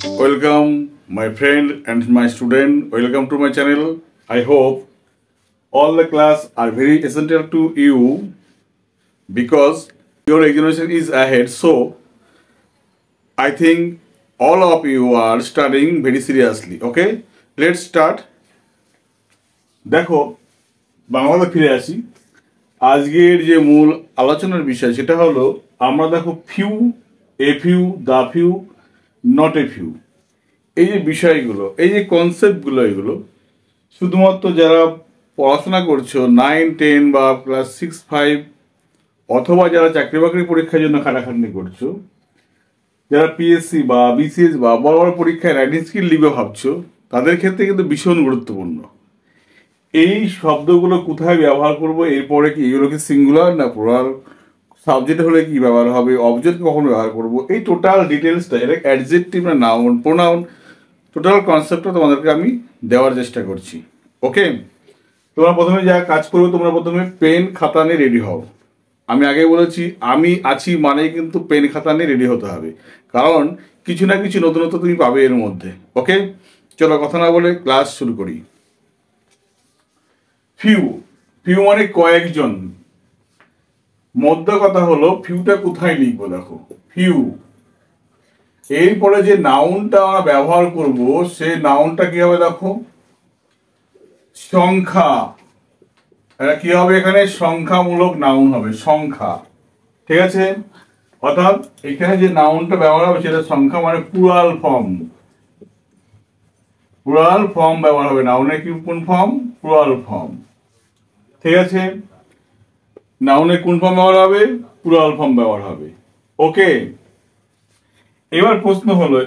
Welcome, my friend and my student. Welcome to my channel. I hope all the class are very essential to you because your examination is ahead. So, I think all of you are studying very seriously. Okay, let's start. দেখো বাংলাতে ফিরে আসি। আজকের যে মূল আলোচনার বিষয় সেটা হলো আমরা দেখো few, a few, the few, not a few, এই যে বিষয়গুলো, এই যে কনসেপ্টগুলো, এগুলো শুধুমাত্র যারা পড়াশোনা করছো 9, 10 বা ক্লাস 6, 5 অথবা যারা চাকরি বাকরি পরীক্ষার জন্য খাটাখাটনি করছো, যারা পিএসসি বা বিসিএস বা বড় বড় পরীক্ষায় রাইটিং স্কিল লিবে ভাবছো, তাদের ক্ষেত্রে কিন্তু ভীষণ গুরুত্বপূর্ণ। এই শব্দগুলো কোথায় ব্যবহার করব, এরপরে কি এগুলো কি সিঙ্গুলার না প্লুরাল, সাবজেক্ট হলে কি ব্যবহার হবে, অবজেক্ট কখন ব্যবহার করব, এই টোটাল ডিটেলসটা, এটা অ্যাডজেক্টিভ না নাউন, প্রোনাউন, টোটাল কনসেপ্টটা তোমাদেরকে আমি দেওয়ার চেষ্টা করছি। ওকে, তোমরা প্রথমে যা কাজ করবে, তোমরা প্রথমে পেন খাতা নিয়ে রেডি হও। আমি আগে বলেছি আমি আছি মানেই কিন্তু পেন খাতা নিয়ে রেডি হতে হবে, কারণ কিছু না কিছু নতুনত্ব তুমি পাবে এর মধ্যে। ওকে, চলো কথা না বলে ক্লাস শুরু করি। ফিউ, ফিউ মানে কয়েকজন। মধ্য কথা হলো ফিউটা কোথায় লিখবো, দেখো ফিউ। এরপরে যে নাউনটা আমরা ব্যবহার করব, সেই নাউনটা কি হবে, দেখো সংখ্যা। এটা কি হবে, এখানে সংখ্যামূলক নাউন হবে, সংখ্যা। ঠিক আছে, অর্থাৎ এখানে যে নাউনটা ব্যবহার হবে সেটা সংখ্যা, মানে প্লুরাল ফর্ম। প্লুরাল ফর্ম ব্যবহার হবে, নাউনের কি কোন ফর্ম, প্লুরাল ফর্ম। ঠিক আছে, নাউনের কোন ফর্ম ব্যবহার হবে, প্লুরাল ফর্ম ব্যবহার হবে। ওকে, এবার প্রশ্ন হলো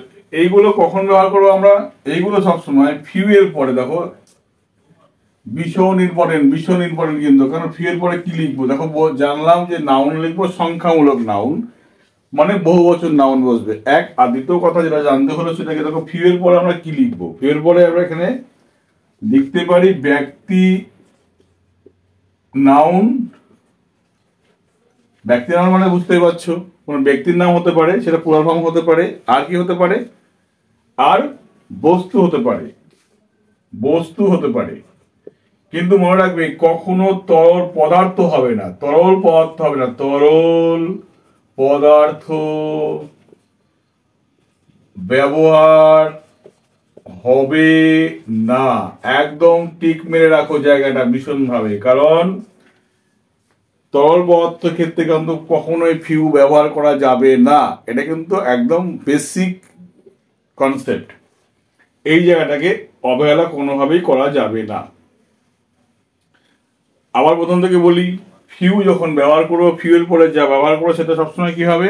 এইগুলো কখন ব্যবহার করবো আমরা। এইগুলো সবসময় ফিউ এর পরে, দেখো ভীষণ ইম্পর্টেন্ট, ভীষণ ইম্পর্টেন্ট কিন্তু, কারণ ফিউ এর পরে কি লিখবো, দেখো জানলাম যে নাউন লিখবো সংখ্যামূলক নাউন, মানে বহুবচন নাউন বসবে এক। আর দ্বিতীয় কথা যেটা জানতে হলো সেটাকে, দেখো ফিউ এর পরে আমরা কি লিখবো। ফিউ এর পরে আমরা এখানে লিখতে পারি ব্যক্তি নাউন। ব্যক্তি নাউন মানে বুঝতেই পারছো, কোন ব্যক্তির নাম হতে পারে, সেটা প্লুরাল ফর্ম হতে পারে, আর কি হতে পারে, আর বস্তু হতে পারে, বস্তু হতে পারে। কিন্তু মনে রাখবে কখনো তরল পদার্থ হবে না, তরল পদার্থ হবে না, তরল পদার্থ ব্যবহার হবে না। একদম টিক মেরে রাখো জায়গাটা ভীষণ ভাবে, কারণ তরল পদার্থ ক্ষেত্রে কিন্তু কখনোই ফিউ ব্যবহার করা যাবে না। এটা কিন্তু একদম বেসিক কনসেপ্ট, এই জায়গাটাকে অবহেলা কোনোভাবেই করা যাবে না। আবার প্রথম থেকে বলি, ফিউ যখন ব্যবহার করবো, ফিউ এর পরে যা ব্যবহার করবো সেটা সবসময় কি হবে,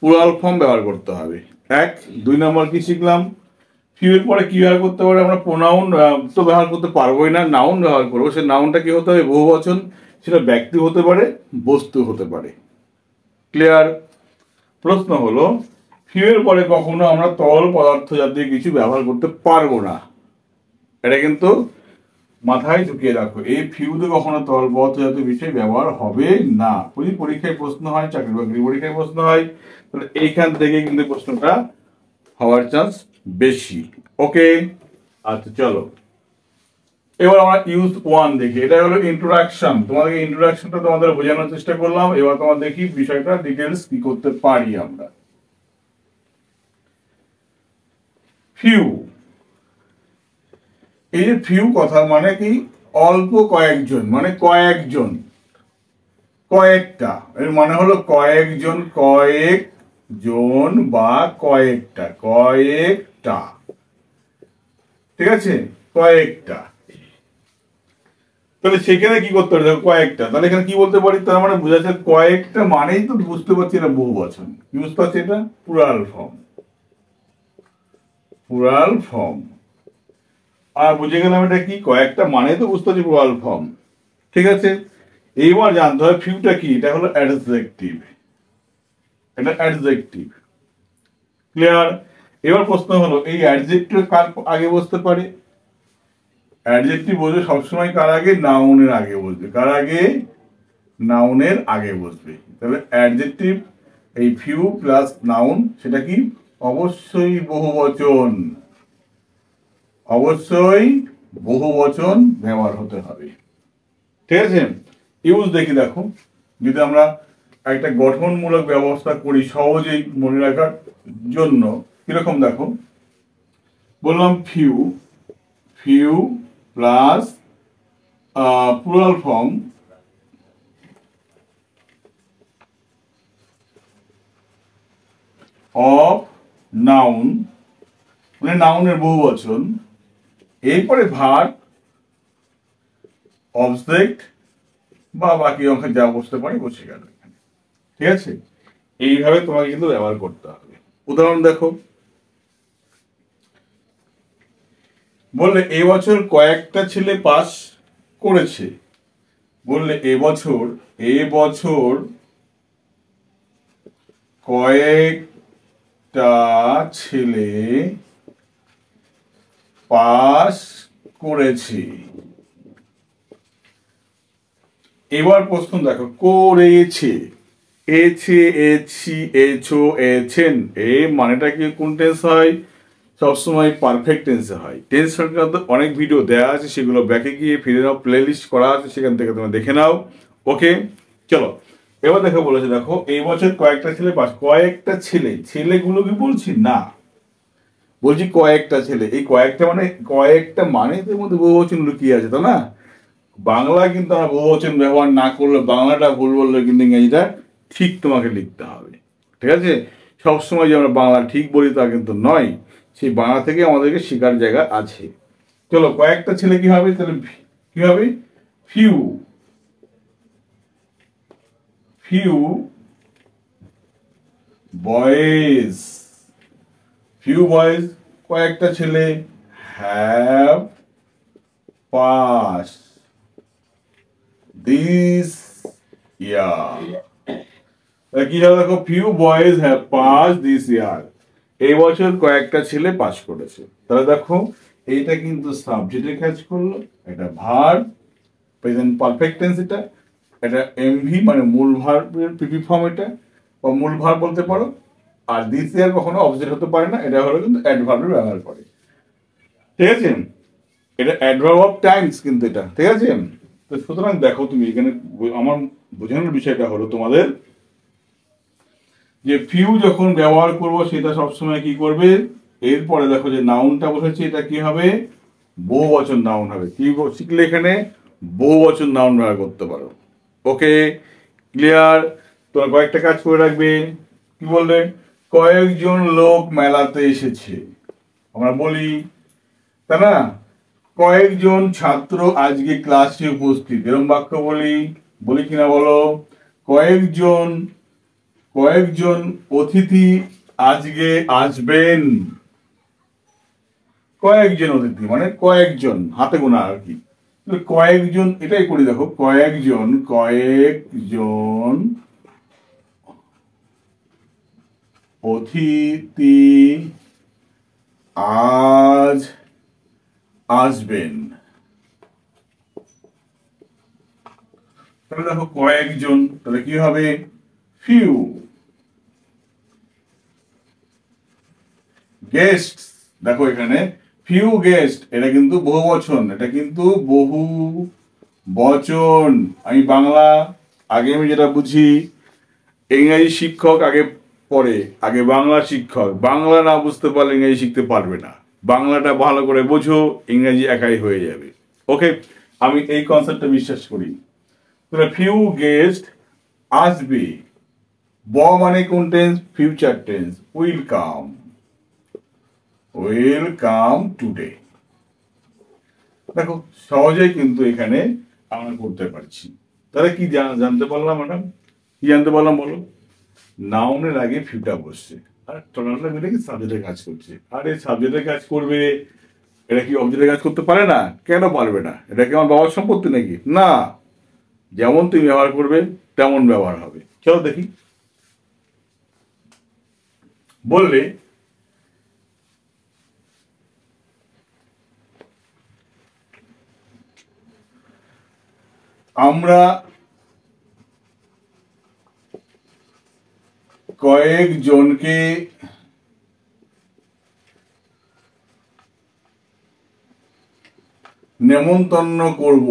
প্লুরাল ফর্ম ব্যবহার করতে হবে। এক। 2 নম্বর কি শিখলাম, ফিউ এর পরে কি ব্যবহার করতে পারে, আমরা প্রোনাউন তো ব্যবহার করতে পারবোই না, নাউন ব্যবহার করবো। সেই নাউনটা কি হতে হবে, বহুবচন, সেটা ব্যক্তি হতে পারে, বস্তু হতে পারে। ক্লিয়ার। প্রশ্ন হলো ফিউ এর পরে কখনো আমরা তরল পদার্থ জাতীয় কিছু ব্যবহার করতে পারবো না, এটা কিন্তু মাথায় ঢুকিয়ে রাখো। এই ফিউতে কখনো তরল পদার্থ জাতীয় বিষয় ব্যবহার হবে না। যদি পরীক্ষায় প্রশ্ন হয়, চাকরি বাকরি পরীক্ষায় প্রশ্ন হয়, তাহলে এইখান থেকে কিন্তু প্রশ্নটা হওয়ার চান্স বেশি। ওকে, আচ্ছা চলো এবার আমরা ইউজ 1 দেখি। এটা হলো ইন্ট্রোডাকশন। তোমাদেরকে ইন্ট্রোডাকশনটা তোমাদের বোঝানোর চেষ্টা করলাম। এবার তোমার দেখি বিষয়টা ডিটেলস কি করতে পারি আমরা। ফিউ, এই যে ফিউ কথা মানে কি, অল্প কয়েকজন, মানে কয়েকজন, কয়েকটা, এর মানে হলো কয়েকজন, কয়েকজন বা কয়েকটা, কয়েকটা। ঠিক আছে, কয়েকটা। তাহলে সেখানে কি করতে পারি, দেখো কয়েকটা, তাহলে এখানে কি বলতে পারি, তার মানে বোঝা যাচ্ছে কয়েকটা মানেই তো বুঝতে পারছি এটা বহু বচন, কি বুঝতে পারছি, এটা প্লুরাল ফর্ম, প্লুরাল ফর্ম। আর বুঝে গেলাম এটা কি, কয়েকটা মানে তো বুঝতে পারছি প্লুরাল ফর্ম। ঠিক আছে, এইবার জানতে হবে ফিউটা কি, এটা হলো অ্যাডজেক্টিভ, এটা অ্যাডজেক্টিভ। ক্লিয়ার। এবার প্রশ্ন হলো এই অ্যাডজেক্টিভ কার আগে বসতে পারে, অ্যাডজেক্টিভ বসবে সবসময় কার আগে, নাউনের আগে বসবে। কার আগে, নাউনের আগে বসবে। তাহলে অ্যাডজেক্টিভ এই ফিউ প্লাস নাউন, সেটা কি অবশ্যই বহুবচন, অবশ্যই বহুবচন ব্যবহার হতে হবে। ঠিক আছে, ইউজ দেখি দেখো, যদি আমরা একটা গঠনমূলক ব্যবস্থা করি সহজেই মনে রাখার জন্য, কিরকম দেখো, বললাম few, few plus plural form of noun, মানে নাউনের বহুবচন, এরপরে ভার্ব, অবজেক্ট বা বাকি অংশ যা বসতে পারে বসে গেল এখানে। ঠিক আছে, এইভাবে তোমাকে কিন্তু ব্যবহার করতে হবে। উদাহরণ দেখো, বললে এবছর কয়েকটা ছেলে পাস করেছে, বললে এবছর কয়েকটা ছেলে পাস করেছে। এবার প্রশ্ন দেখো, করেছে, এছে, এছি, এছো, এছেন, এই মানেটা কি কোন টেন্স হয়? সবসময় পারফেক্ট টেন্সে হয়। টেন্স সংক্রান্ত অনেক ভিডিও দেওয়া আছে, সেগুলো ব্যাকে গিয়ে ফিরে নাও, প্লে লিস্ট করা আছে, সেখান থেকে তোমরা দেখে নাও। ওকে, চলো এবার দেখো, বলেছে দেখো এই বছর কয়েকটা ছেলে পাস, কয়েকটা ছেলে, ছেলেগুলো কি বলছি না, বলছি কয়েকটা ছেলে। এই কয়েকটা মানে এর মধ্যে বহুবচন লুকিয়ে আছে, তাই না? বাংলা কিন্তু আমরা বহুবচন ব্যবহার না করলে, বাংলাটা ভুল বললে কিন্তু ইংরেজিটা ঠিক তোমাকে লিখতে হবে। ঠিক আছে, সবসময় যে আমরা বাংলা ঠিক বলি তা কিন্তু নয়, সেই বাংলা থেকে আমাদেরকে শেখার জায়গা আছে। চলো, কয়েকটা ছেলে কি হবে, তাহলে কি হবে? Few, few boys, few boys, কয়েকটা ছেলে, হ্যাভ পাস দিস ইয়ার। কি হবে দেখো, few boys have pass this ইয়ার, এই বছর কয়েকটা ছেলে পাস করেছে। তাহলে দেখো, এইটা কিন্তু সাবজেক্টের কাজ করলো, এটা ভার্ব, প্রেজেন্ট পারফেক্ট টেন্স, এটা এমভি মানে মূল ভার্বের পিপি ফর্ম, এটা বা মূল ভার্ব বলতে পারো। আর দিস ইয়ার কখনো অবজেক্ট হতে পারে না, এটা হলো কিন্তু অ্যাডভার্বের ব্যবহার করে। ঠিক আছে, এটা অ্যাডভার্ব অফ টাইমস কিন্তু এটা। ঠিক আছে, তো সুতরাং দেখো, তুমি এখানে আমার বোঝানোর বিষয়টা হলো তোমাদের যে ফিউ যখন ব্যবহার করব সেটা সবসময় কি করবে, এরপরে দেখো যে নাউনটা বসেছে, এটা কি হবে? বহুবচন নাউন হবে। কি শিখলে এখানে? বহুবচন নাউন ব্যবহার করতে পারো। ওকে, ক্লিয়ার? তোমার কয়েকটা কাজ করে রাখবে। কি বললে? কয়েকজন লোক মেলাতে এসেছে, আমরা বলি, তাই না? কয়েকজন ছাত্র আজকে ক্লাসে উপস্থিত, এরকম বাক্য বলি কিনা বলো? কয়েকজন অতিথি আজকে আসবেন, কয়েকজন অতিথি মানে কয়েকজন, হাতে গোনা আর কি। কয়েকজন, এটাই করি দেখো, কয়েকজন অতিথি আজ আসবেন। তাহলে দেখো কয়েকজন, তাহলে কি হবে? ফিউ। গেস্ট, দেখো এখানে ফিউ গেস্ট, এটা কিন্তু বহুবচন, এটা কিন্তু বহু বচন। আমি বাংলা আগে আমি যেটা বুঝি, ইংরেজি শিক্ষক আগে পড়ে, আগে বাংলা শিক্ষক, বাংলা না বুঝতে পারলে ইংরেজি শিখতে পারবে না। বাংলাটা ভালো করে বোঝো, ইংরেজি একাই হয়ে যাবে। ওকে, আমি এই কনসেপ্টটা বিশ্বাস করি। তাহলে ফিউ গেস্ট আসবে, মানে কোন tense? Future tense, will come today. দেখো সহজেই কিন্তু এখানে আমরা করতে পারছি। তাহলে কি জানতে পারলাম ম্যাডাম? কি জানতে পারলাম বলো? নাউনের আগে ফিউটা বসছে, আর টোনালটা মিলে কি সাবজেক্টের কাজ করছে। আর এই সাবজেক্টের কাজ করবে, এটা কি অবজেক্টের কাজ করতে পারে না? কেন পারবে না? এটা কি আমার বাবার সম্পত্তি নাকি? না, যেমন তুমি ব্যবহার করবে তেমন ব্যবহার হবে। চলো দেখি, বললে আমরা কয়েকজনকে নেমন্তন্ন করব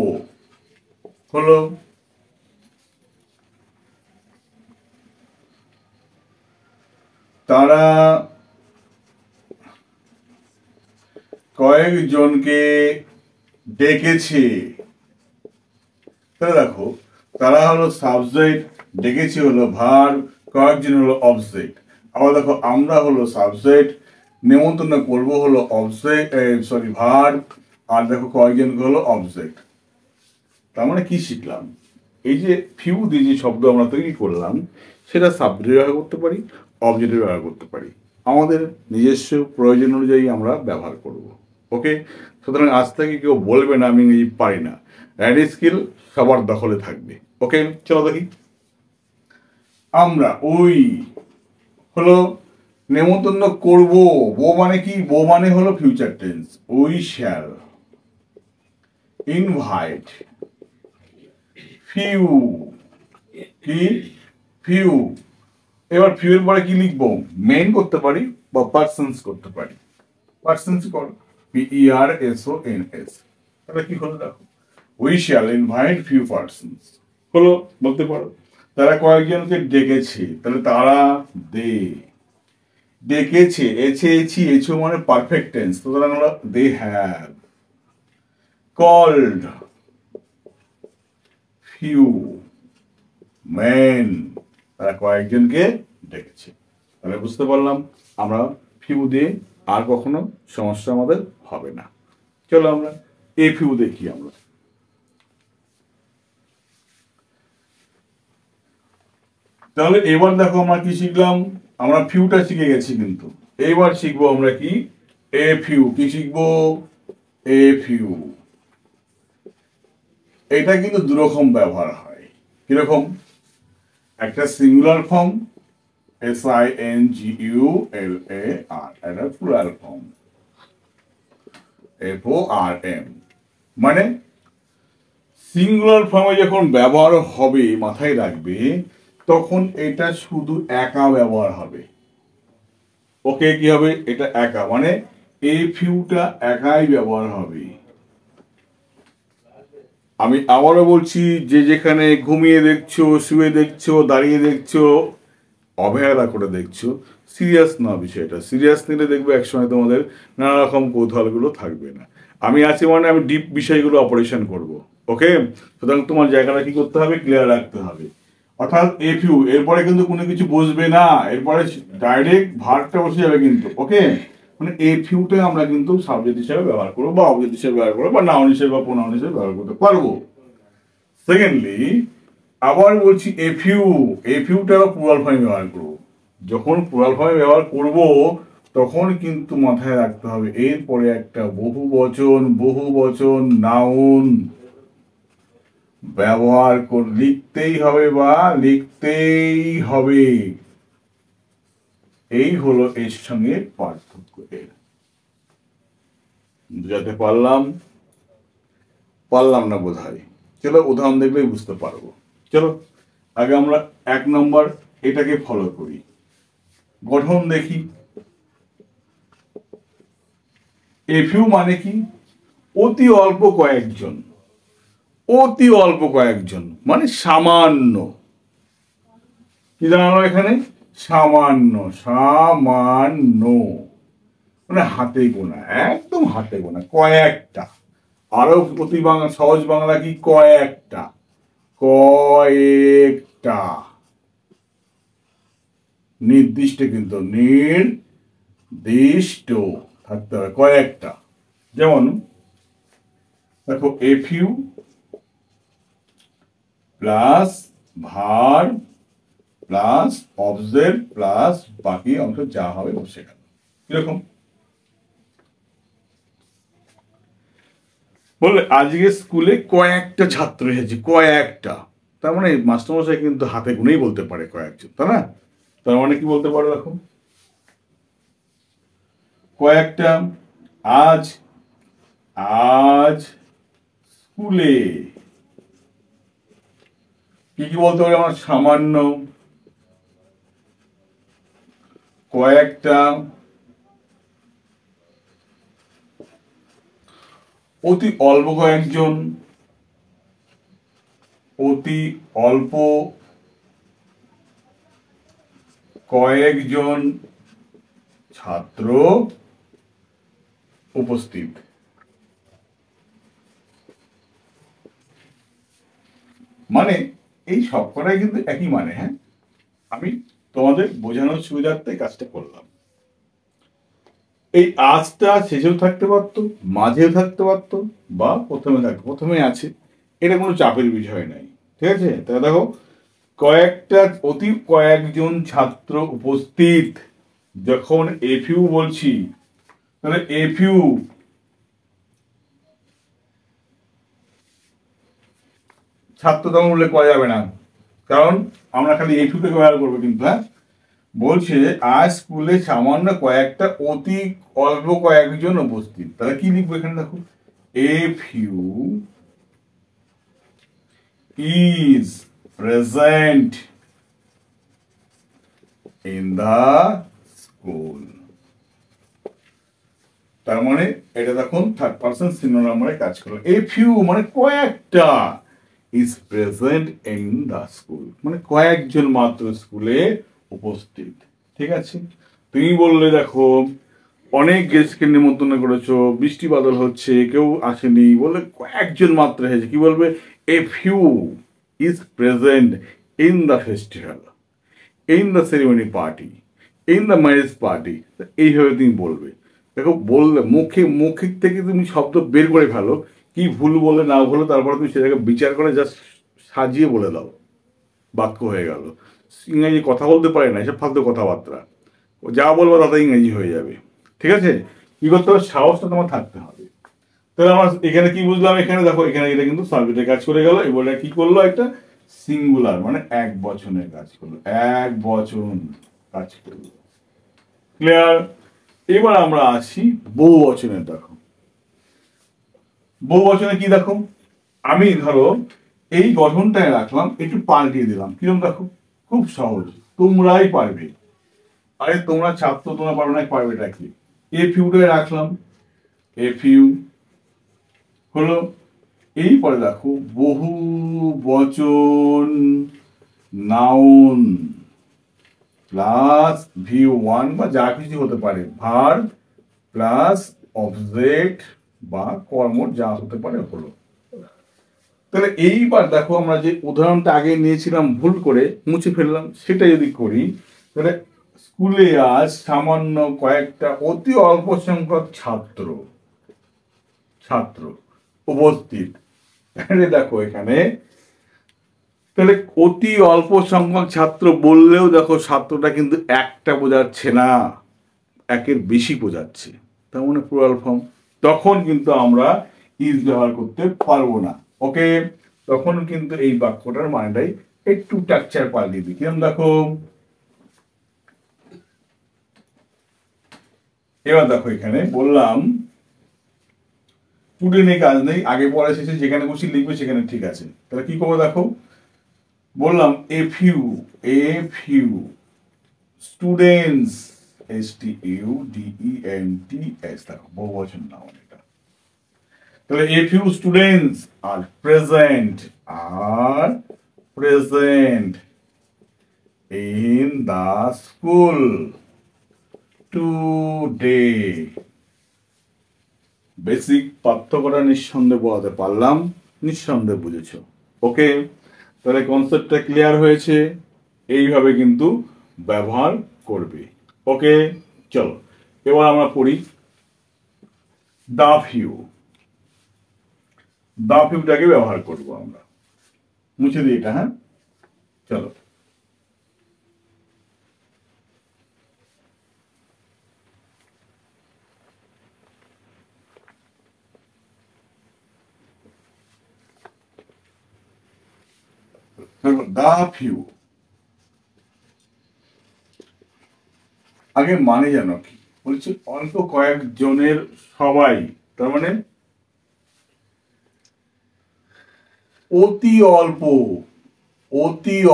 হলো তারা কয়েকজনকে ডেকেছে। তাহলে দেখো, তারা হলো সাবজেক্ট, ডেকেছে হলো ভার্ব, কয়েকজন হলো অবজেক্ট। আবার দেখো, আমরা হলো সাবজেক্ট, নেমন্তন্ন করব হলো অবজেক্ট, ভার্ব, আর দেখো কয়েকজন হলো অবজেক্ট। তার মানে কি শিখলাম? এই যে ফিউ দিয়ে যে শব্দ আমরা তৈরি করলাম, সেটা সাবজেক্ট ব্যবহার করতে পারি, অবজেক্টে ব্যবহার করতে পারি, আমাদের নিজস্ব প্রয়োজন অনুযায়ী আমরা ব্যবহার করব। ওকে, সুতরাং আজ থেকে কেউ বলবে না আমি ইংরেজি পারি না। রাইটিং স্কিল সবার দখলে থাকবে। ওকে, চলো দেখি। আমরা ওই হলো নেমন্তন্ন করব, বো মানে কি? বো মানে হলো future tense. We shall invite few, কি ফিউ। এবার ফিউ এর পরে কি লিখবো? মেন করতে পারি বা পার্সনস করতে পারি। পার্সনস কর, PERSONS। তাহলে কি হলো দেখো, we shall invite few persons হলো, বলতে পারো। তারা কয়েকজনকে ডেকেছে, তাহলে তারা দে ডেকেছে, এছো মানে পারফেক্ট টেন্স, সুতরাং হলো they have called few men, তারা কয়েকজনকে ডেকেছে। তাহলে বুঝতে পারলাম আমরা ফিউ দিয়ে আর কখনো সমস্যা আমাদের হবে না। চলো আমরা এ ফিউ দেখি। আমরা তাহলে এবার দেখো আমরা কি শিখলাম? আমরা ফিউটা শিখে গেছি, কিন্তু এবার শিখবো আমরা কি? A few. কি শিখবো? A few. এটা কিন্তু দুরকম ব্যবহার হয়। কিরকম? একটা সিঙ্গুলার ফর্ম, SINGULAR, এটা প্লুরাল ফর্ম FORM। মানে সিঙ্গুলার ফর্মে যখন ব্যবহার হবে, মাথায় রাখবে, তখন এটা শুধু একা ব্যবহার হবে। ওকে, কি হবে? এটা একা, মানে এই ফিউটা একাই ব্যবহার হবে। আমি আবারও বলছি, যে যেখানে ঘুমিয়ে দেখছো, শুয়ে দেখছো, দাঁড়িয়ে দেখছো, অবহেলা করে দেখছো, সিরিয়াস না বিষয়টা। সিরিয়াস নিলে দেখবে একসময় তোমাদের নানা রকম কৌতূহলগুলো থাকবে না। আমি আছি মানে আমি ডিপ বিষয়গুলো অপারেশন করব। ওকে, সুতরাং তোমার জায়গাটা কি করতে হবে? ক্লিয়ার রাখতে হবে। অর্থাৎ এফ ইউ এরপরে কিন্তু কোনো কিছু বসবে না, এরপরে ডাইরেক্ট ভার্বটা বসে যাবে কিন্তু। ওকে, মানে এফ ইউটা আমরা কিন্তু সাবজেক্ট হিসেবে ব্যবহার করবো, বা অবজেক্ট হিসেবে ব্যবহার করবো, বা নাউন হিসেবে বা প্রোনাউন হিসেবে ব্যবহার করতে পারবো। সেকেন্ডলি, আবার বলছি এফইউটা প্লুরাল ফর্মে ব্যবহার করব। যখন প্লুরাল ফর্মে ব্যবহার করব, তখন কিন্তু মাথায় রাখতে হবে এরপরে একটা বহুবচন নাউন ব্যবহার লিখতেই হবে, বা লিখতেই হবে। এই হলো এর সঙ্গে পার্থক্য। এর বুঝাতে পারলাম না বোধ হয়। চলো উদাহরণ দেখলেই বুঝতে পারবো। চলো আগে আমরা 1 নম্বর এটাকে ফলো করি। গঠন দেখি। এ ফিউ মানে কি? অতি অল্প কয়েকজন। অতি অল্প কয়েকজন মানে সামান্য। কি জানালো এখানে? সামান্য, সামান্য মানে হাতে গোনা, একদম হাতে গোনা, কয়েকটা। আরো অতি বাংলা, সহজ বাংলা কি? কয়েকটা, কয়েকটা। নির্দিষ্ট, কিন্তু নির্দিষ্ট থাকতে হবে, কয়েকটা। যেমন দেখো, a few plus verb plus object plus বাকি অংশ যা হবে বসে গেল। কিরকম? বললে আজকে স্কুলে কয়েকটা ছাত্র এসেছে, কয়েকটা। তার মানে মাস্টারমশাই কিন্তু হাতে গুনেই বলতে পারে কয়েকজন, তাই না? তার মানে কি বলতে পারো? দেখো, কয়েকটা। আজ আজ স্কুলে কি কি বলতে পারি? আমার সামান্য, কয়েকটা, অতি অল্প কয়েকজন, অতি অল্প কয়েকজন ছাত্র উপস্থিত। মানে এই সবকটাই কিন্তু একই মানে। হ্যাঁ, আমি তোমাদের বোঝানোর সুবিধার্থে কাজটা করলাম। এই আজটা শেষেও থাকতে পারতো, মাঝেও থাকতে পারতো, বা প্রথমে থাকতো। প্রথমে আছে, এটা কোনো চাপের বিষয় নাই। ঠিক আছে, তাহলে দেখো কয়েকটা অতি কয়েকজন ছাত্র উপস্থিত, যখন এফইউ বলছি তাহলে এফইউ ছাত্র তেমন উল্লেখ করা যাবে না, কারণ আমরা খালি এফইউকে ব্যবহার করবো। কিন্তু হ্যাঁ, বলছে আজ স্কুলে সামান্য কয়েকটা অতি অল্প কয়েকজন উপস্থিত, তাহলে কি লিখবো এখানে দেখো, few is present in the school. তার মানে এটা দেখুন থার্ড পারসন সিনোনিম নাম্বারে কাজ করলো। এ ফিউ মানে কয়েকটা, is present in the school মানে কয়েকজন মাত্র স্কুলে উপস্থিত। ঠিক আছে, তুমি বললে দেখো অনেক গেস্টকে নিমন্ত্রণ করেছো, বৃষ্টি বাদল হচ্ছে, কেউ আসেনি, বললে কয়েকজন মাত্র হয়েছে, কি বলবে, a few is present in the festival, in the ceremony party, in the marriage party. এইভাবে তুমি বলবে। দেখো বললে মুখের থেকে তুমি শব্দ বের করে ফেলো, কি ভুল বলে না বলে, তারপরে তুমি সেটাকে বিচার করে জাস্ট সাজিয়ে বলে দাও, বাক্য হয়ে গেল। ইংরেজি কথা বলতে পারে না, এসব ফালতু কথাবার্তা, যা বলবো তাতে ইংরেজি হয়ে যাবে। ঠিক আছে, কি করতে হবে, সাহসটা তোমার থাকতে হবে। তাহলে আমার এখানে কি বুঝলাম, এখানে দেখো এখানে এটা কিন্তু সাবজেক্টের কাজ করে গেল, এবার কি করলো, একটা সিঙ্গুলার মানে এক বচনের কাজ করলো, এক বচন কাজ করলো। ক্লিয়ার? এবার আমরা আসি বহু বচনের। দেখো বহু বচনে কি, দেখো আমি ধরো এই গঠনটায় রাখলাম, একটু পাল্টিয়ে দিলাম, কিরকম দেখো, খুব সহজ, তোমরাই পারবে। আরে তোমরা ছাত্র, তোমরা পারবে না, পারবেটা কি, এ ফিউটায় রাখলাম, এ ফিউ হলো। এই পরে দেখো বহু বচন নাউন প্লাস ভিউ ওয়ান বা যা কিছু হতে পারে, ভার্ব প্লাস অবজেক্ট বা কর্ম যা হতে পারে হলো। তাহলে এইবার দেখো আমরা যে উদাহরণটা আগে নিয়েছিলাম ভুল করে মুছে ফেললাম, সেটা যদি করি, তাহলে স্কুলে আজ সামান্য কয়েকটা অতি অল্প সংখ্যক ছাত্র উপস্থিত। দেখো এখানে তাহলে অতি অল্প সংখ্যক ছাত্র বললেও দেখো ছাত্রটা কিন্তু একটা বোঝাচ্ছে না, একের বেশি বোঝাচ্ছে, তার মানে প্লুরাল ফর্ম। তখন কিন্তু আমরা ইজ ব্যবহার করতে পারবো না। ওকে, তখন কিন্তু এই বাক্যটার মানেটাই একটু স্ট্রাকচার পাল্টে দিই। কিরকম দেখো, এবার দেখো এখানে বললাম স্টুডেন্টের কাজ নেই, আগে পরে শেষে যেখানে খুশি লিখবে সেখানে ঠিক আছে। তাহলে কি করবো, দেখো বললাম এ ফিউ স্টুডেন্টস, STUDENTS, দেখো বহু বচন নাউন এটা। তাহলে a few students are present in the school today. Basic পার্থক্যটা নিঃসন্দেহে বোঝাতে পারলাম, নিঃসন্দেহে বুঝেছো। ওকে, তাহলে কনসেপ্টটা ক্লিয়ার হয়েছে, এইভাবে কিন্তু ব্যবহার করবে। ওকে, চলো এবার আমরা পড়ি দা ফিউটাকে ব্যবহার করব আমরা, মুছে দিই এটা। হ্যাঁ, চলো দা ফিউ আগে মানে জানো কি বলছি, অল্প কয়েকজনের সবাই, তার মানে অতি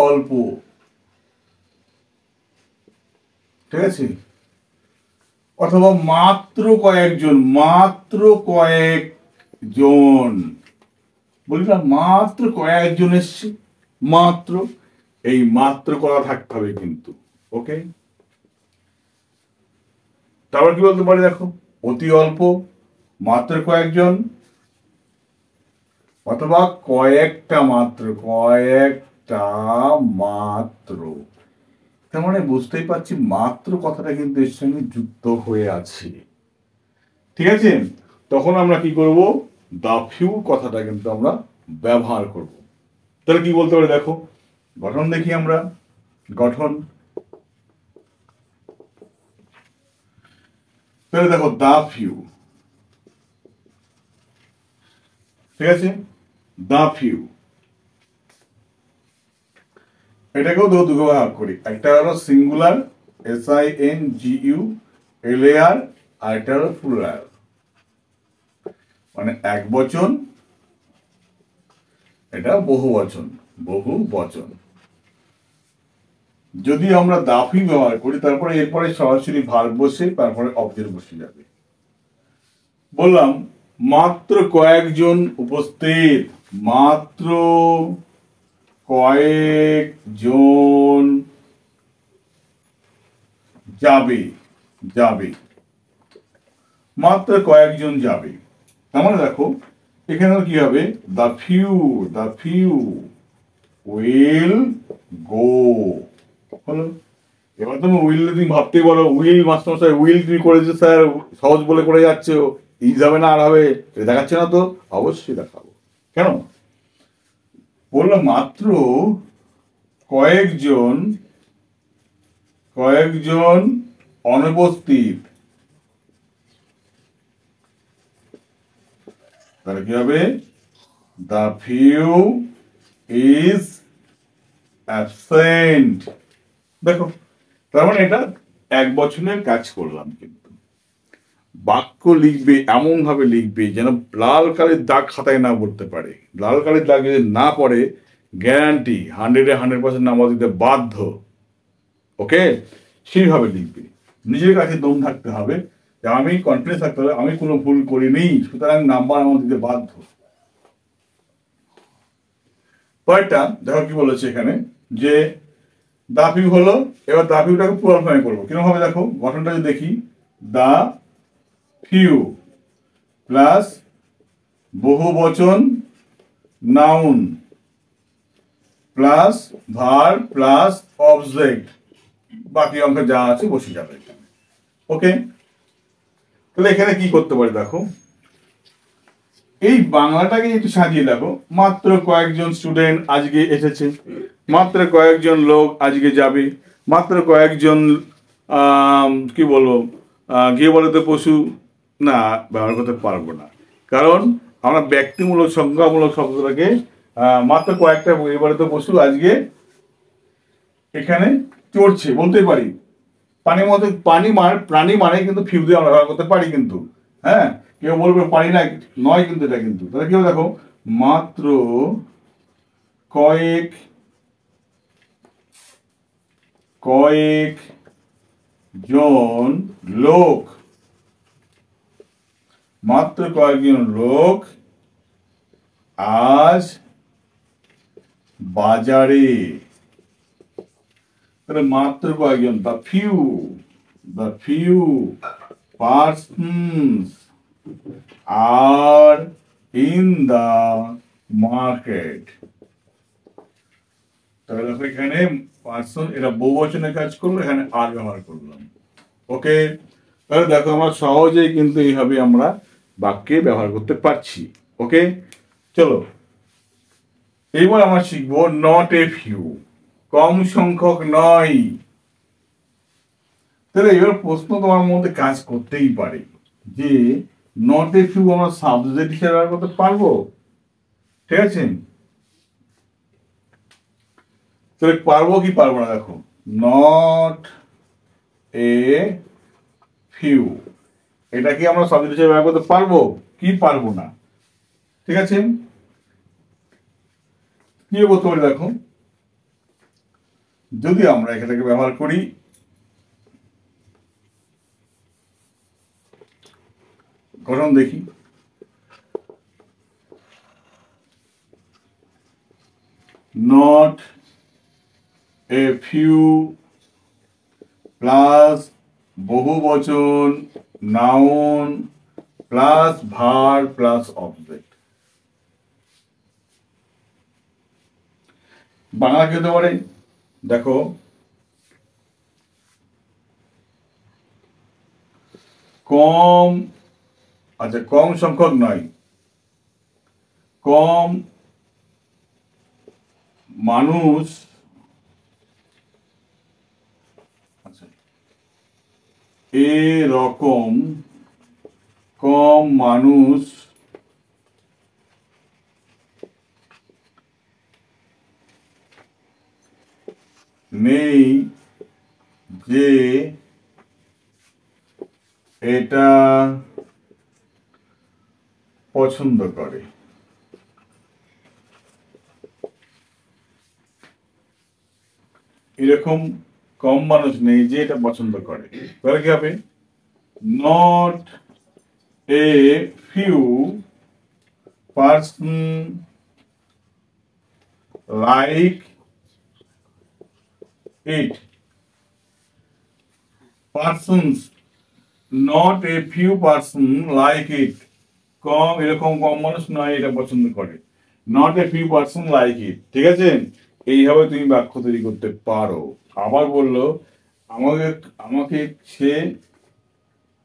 অল্প, ঠিক আছে, অথবা মাত্র কয়েকজন, কয়েকজন, বলি না মাত্র কয়েকজন এসছে, মাত্র, এই মাত্র করা থাকতে হবে কিন্তু। ওকে, তারপর কি বলতে পারি দেখো, অতি অল্প, মাত্র কয়েকজন, অথবা কয়েকটা মাত্র, কয়েকটা মাত্র। তার মানে বুঝতেই পারছি মাত্র কথাটা কিন্তু এর সঙ্গে যুক্ত হয়ে আছে। ঠিক আছে, তখন আমরা কি করব, দা ফিউ কথাটা কিন্তু আমরা ব্যবহার করব। তাহলে কি বলতে পারি দেখো, গঠন দেখি আমরা, গঠন। তাহলে দেখো দা ফিউ, ঠিক আছে, দা ফিউ, এটাকেও দুটো ভাগ করি। একটা হলো সিঙ্গুলার SINGULAR, আর একটা হলো প্লুরাল মানে এক বচন, এটা বহু বচন, বহু বচন। যদি আমরা দাফি ব্যবহার করি তারপরে এরপরে সরাসরি ভার্ব বসে তারপরে অবজেক্ট বসে যাবে। বললাম মাত্র কয়েকজন উপস্থিত, মাত্র কয়েকজন যাবে, যাবে, মাত্র কয়েকজন যাবে। তার মানে দেখো এখানে কি হবে, the few, the few will go হলো। এবার তুমি উইল তুমি ভাবতেই বলো, উইল মাস্টারমশাই উইল তুমি করেছো স্যার, সহজ বলে করে যাচ্ছ, ইজ হবে না আর হবে, দেখাচ্ছে না তো? অবশ্যই দেখাবো। কেন বললাম মাত্র কয়েকজন, কয়েকজন অনুপস্থিত, তাহলে কি হবে, দ্য ফিউ ইজ অ্যাবসেন্ট। দেখো তার মানে এটা এক বছরের কাজ করলাম, কিন্তু বাক্য লিখবে এমন ভাবে লিখবে যেন লাল কালির দাগ খাতায় না পড়তে পারে। লাল কালির দাগ যদি না পড়ে গ্যারান্টি 100% নাম্বার দিতে বাধ্য। ওকে, সেইভাবে লিখবে, নিজের কাছে দম থাকতে হবে যে আমি কনফিডেন্স থাকতে হবে আমি কোনো ভুল করিনি, সুতরাং নাম্বার আমার দিতে বাধ্য। পরেরটা দেখো কি বলেছে এখানে, যে দা ফিউ হলো, এবার দা ফিউটাকে প্লুরাল ফর্মে করবো। কিরকম হবে দেখো, গঠনটা যদি দেখি, দা ফিউ প্লাস বহু বচন noun plus verb plus object, বাকি অঙ্ক যা আছে বসে যাবে এখানে। ওকে, তাহলে এখানে কি করতে পারি দেখো, এই বাংলাটাকে একটু সাজিয়ে দেখো, মাত্র কয়েকজন স্টুডেন্ট আজকে এসেছে, মাত্র কয়েকজন লোক আজকে যাবে, মাত্র কয়েকজন কি বলবো গিয়ে বলে তো পশু, না ব্যবহার করতে পারবো না, কারণ আমরা ব্যক্তিমূলক সংজ্ঞামূলক শব্দটাকে মাত্র কয়েকটা এবারে তো পশু আজকে এখানে চড়ছে বলতে পারি। পানির মধ্যে প্রাণী মানে কিন্তু ফিউ দিয়ে আমরা ব্যবহার করতে পারি কিন্তু, হ্যাঁ, কেউ বলবে পারি না, নয় কিন্তু এটা কিন্তু। তাহলে কি দেখো, মাত্র কয়েক, কয়েক জন লোক, মাত্র কয়েকজন লোক আজ বাজারে, তাহলে মাত্র কয়েকজন, the few, the few persons are in the market. তাহলে দেখো এখানে পার্সন, এটা বহুবচনের কাজ করলো, এখানে আর ব্যবহার করলাম। ওকে, তাহলে দেখো আমরা সহজেই কিন্তু এইভাবে আমরা বাক্যে ব্যবহার করতে পারছি। ওকে, চলো এইবার আমরা শিখবো নট এ ফিউ, কম সংখ্যক নয়। তাহলে এবার প্রশ্ন তোমার মধ্যে কাজ করতেই পারে যে নট এ ফিউ আমরা সাবজেক্ট হিসেবে ব্যবহার করতে পারবো, ঠিক আছে? তাহলে পারবো কি পারবো না দেখো, নট এ ফিউ এটা কি আমরা সাবজেক্ট হিসেবে ব্যবহার করতে পারবো কি পারবো না? ঠিক আছে, কি বলতে পারি দেখো, যদি আমরা এখানে ব্যবহার করি গঠন দেখি, not a few প্লাস বহুবচন noun plus verb plus object. Bangla কি হতে পারে? দেখো, কম, আচ্ছা কম সংখ্যক নয়, কম মানুষ, আচ্ছা এরকম কম মানুষ নেই যে এটা পছন্দ করে। এরকম কম মানুষ নেই যে এটা পছন্দ করে, তাহলে কি হবে? Not a few person like it. Persons, not a few person like it, কম, এরকম কম মানুষ নয় এটা পছন্দ করে। Not a few person like it, ঠিক আছে? এইভাবে তুমি বাক্য তৈরি করতে পারো। আবার বললো, আমাকে আমাকে সে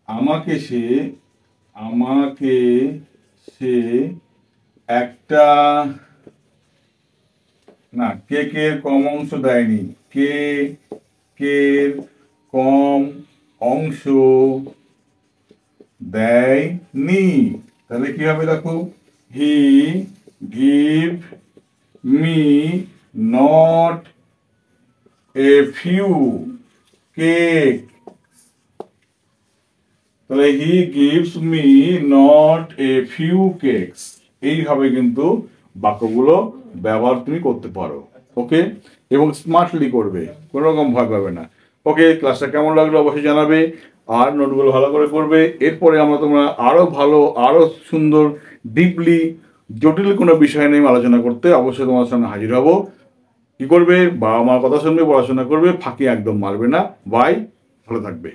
আমাকে সে আমাকে সে একটা, না, কেকের কম অংশ দেয়নি, কেকের কম অংশ দেয়নি। তাহলে কি হবে? দেখো, he give me not a few cake. তাহলে he gives me not a few cakes. এইভাবে কিন্তু বাক্যগুলো ব্যবহার তুমি করতে পারো। ওকে, এবং স্মার্টলি করবে, কোনো রকম ভয় পাবে না। ওকে, ক্লাসটা কেমন লাগলো অবশ্যই জানাবে, আর নোটগুলো ভালো করে করবে। এরপরে আমরা তোমরা আরো ভালো, আরো সুন্দর, ডিপলি জটিল কোনো বিষয় নিয়ে আলোচনা করতে অবশ্যই তোমার সামনে হাজির হব। কি করবে? বাবা মার কথা শুনবে, পড়াশোনা করবে, ফাঁকি একদম মারবে না। বাই, ভালো থাকবে।